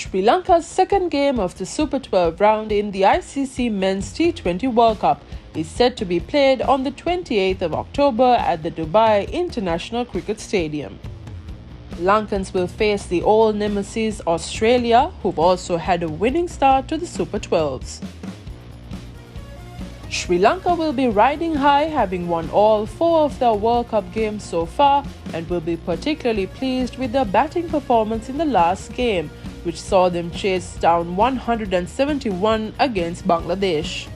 Sri Lanka's second game of the Super 12 round in the ICC Men's T20 World Cup is set to be played on the 28th of October at the Dubai International Cricket Stadium. Lankans will face the old nemesis Australia, who've also had a winning start to the Super 12s. Sri Lanka will be riding high, having won all 4 of their World Cup games so far, and will be particularly pleased with their batting performance in the last game, which saw them chase down 171 against Bangladesh.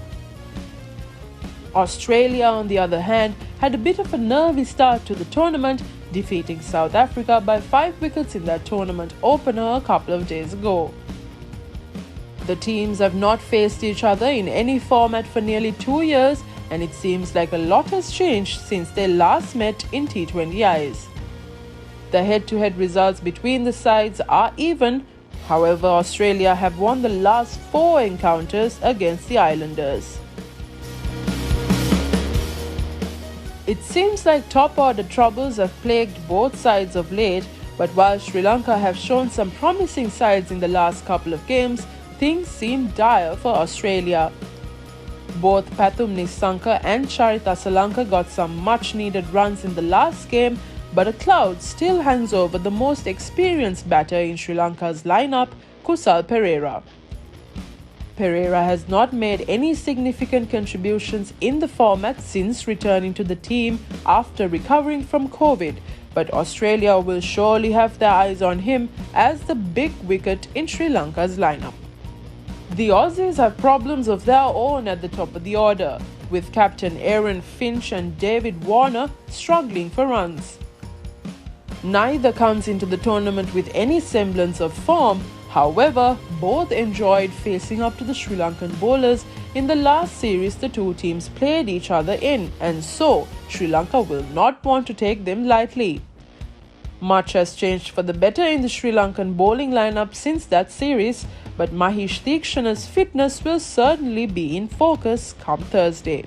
Australia, on the other hand, had a bit of a nervy start to the tournament, defeating South Africa by 5 wickets in their tournament opener a couple of days ago. The teams have not faced each other in any format for nearly 2 years, and it seems like a lot has changed since they last met in T20Is. The head-to-head results between the sides are even. However, Australia have won the last 4 encounters against the Islanders. It seems like top-order troubles have plagued both sides of late, but while Sri Lanka have shown some promising sides in the last couple of games, things seem dire for Australia. Both Pathum Nissanka and Charit Asalanka got some much-needed runs in the last game, but a cloud still hangs over the most experienced batter in Sri Lanka's lineup, Kusal Perera. Perera has not made any significant contributions in the format since returning to the team after recovering from COVID, but Australia will surely have their eyes on him as the big wicket in Sri Lanka's lineup. The Aussies have problems of their own at the top of the order, with captain Aaron Finch and David Warner struggling for runs. Neither comes into the tournament with any semblance of form. However, both enjoyed facing up to the Sri Lankan bowlers in the last series the two teams played each other in, and so Sri Lanka will not want to take them lightly. Much has changed for the better in the Sri Lankan bowling lineup since that series, but Mahesh Theekshana's fitness will certainly be in focus come Thursday.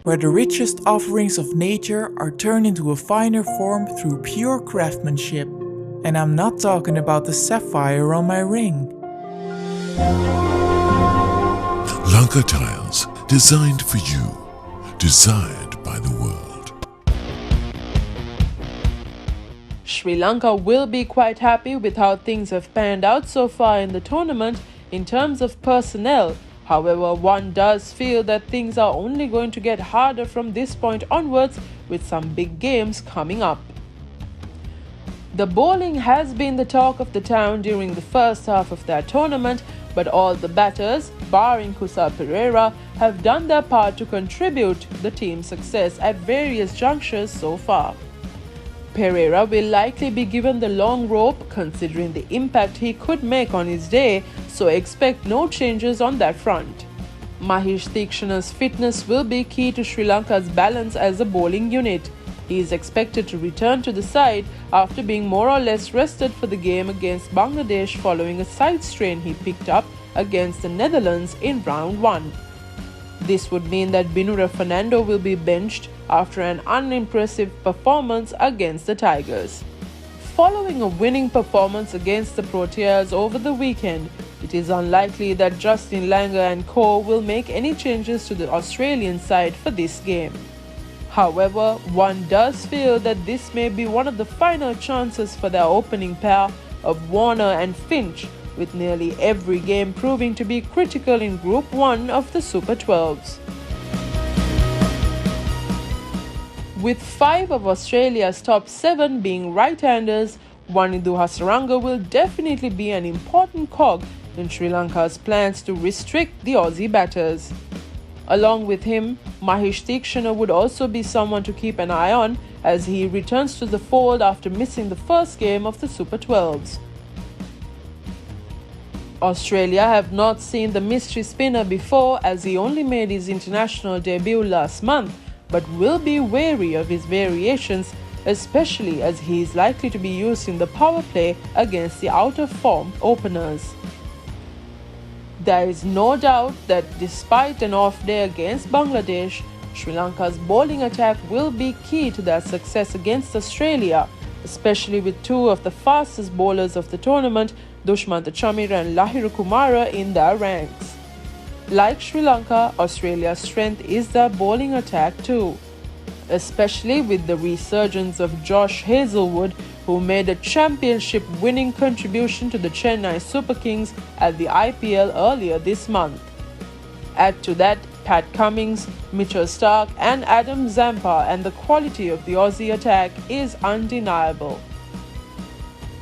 Where the richest offerings of nature are turned into a finer form through pure craftsmanship. And I'm not talking about the sapphire on my ring. Lanka tiles, designed for you, desired by the world. Sri Lanka will be quite happy with how things have panned out so far in the tournament in terms of personnel. However, one does feel that things are only going to get harder from this point onwards, with some big games coming up. The bowling has been the talk of the town during the first half of their tournament, but all the batters, barring Kusal Perera, have done their part to contribute to the team's success at various junctures so far. Perera will likely be given the long rope considering the impact he could make on his day, so expect no changes on that front. Mahesh Theekshana's fitness will be key to Sri Lanka's balance as a bowling unit. He is expected to return to the side after being more or less rested for the game against Bangladesh following a side strain he picked up against the Netherlands in round 1. This would mean that Binura Fernando will be benched after an unimpressive performance against the Tigers. Following a winning performance against the Proteas over the weekend, it is unlikely that Justin Langer and co will make any changes to the Australian side for this game. However, one does feel that this may be one of the final chances for their opening pair of Warner and Finch, with nearly every game proving to be critical in Group 1 of the Super 12s. With 5 of Australia's top 7 being right-handers, Wanindu Hasaranga will definitely be an important cog in Sri Lanka's plans to restrict the Aussie batters. Along with him, Mahesh Theekshana would also be someone to keep an eye on as he returns to the fold after missing the first game of the Super 12s. Australia have not seen the mystery spinner before, as he only made his international debut last month, but will be wary of his variations, especially as he is likely to be used in the power play against the out-of-form openers. There is no doubt that despite an off day against Bangladesh, Sri Lanka's bowling attack will be key to their success against Australia, especially with 2 of the fastest bowlers of the tournament Dushmantha Chamira and Lahiru Kumara in their ranks. Like Sri Lanka, Australia's strength is their bowling attack too, especially with the resurgence of Josh Hazlewood, who made a championship-winning contribution to the Chennai Super Kings at the IPL earlier this month. Add to that Pat Cummins, Mitchell Starc and Adam Zampa, and the quality of the Aussie attack is undeniable.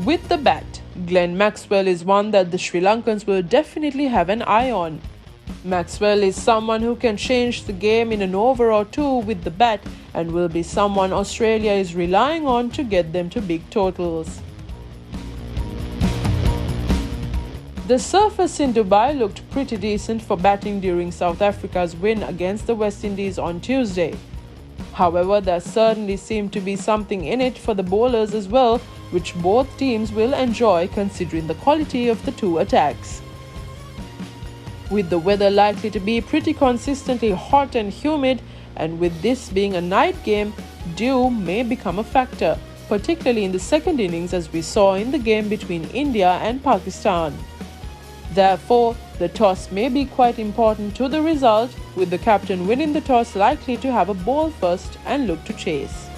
With the bat, Glenn Maxwell is one that the Sri Lankans will definitely have an eye on. Maxwell is someone who can change the game in an over or two with the bat and will be someone Australia is relying on to get them to big totals. The surface in Dubai looked pretty decent for batting during South Africa's win against the West Indies on Tuesday. However, there certainly seemed to be something in it for the bowlers as well, which both teams will enjoy considering the quality of the two attacks. With the weather likely to be pretty consistently hot and humid, and with this being a night game, dew may become a factor, particularly in the second innings as we saw in the game between India and Pakistan. Therefore, the toss may be quite important to the result, with the captain winning the toss likely to have a ball first and look to chase.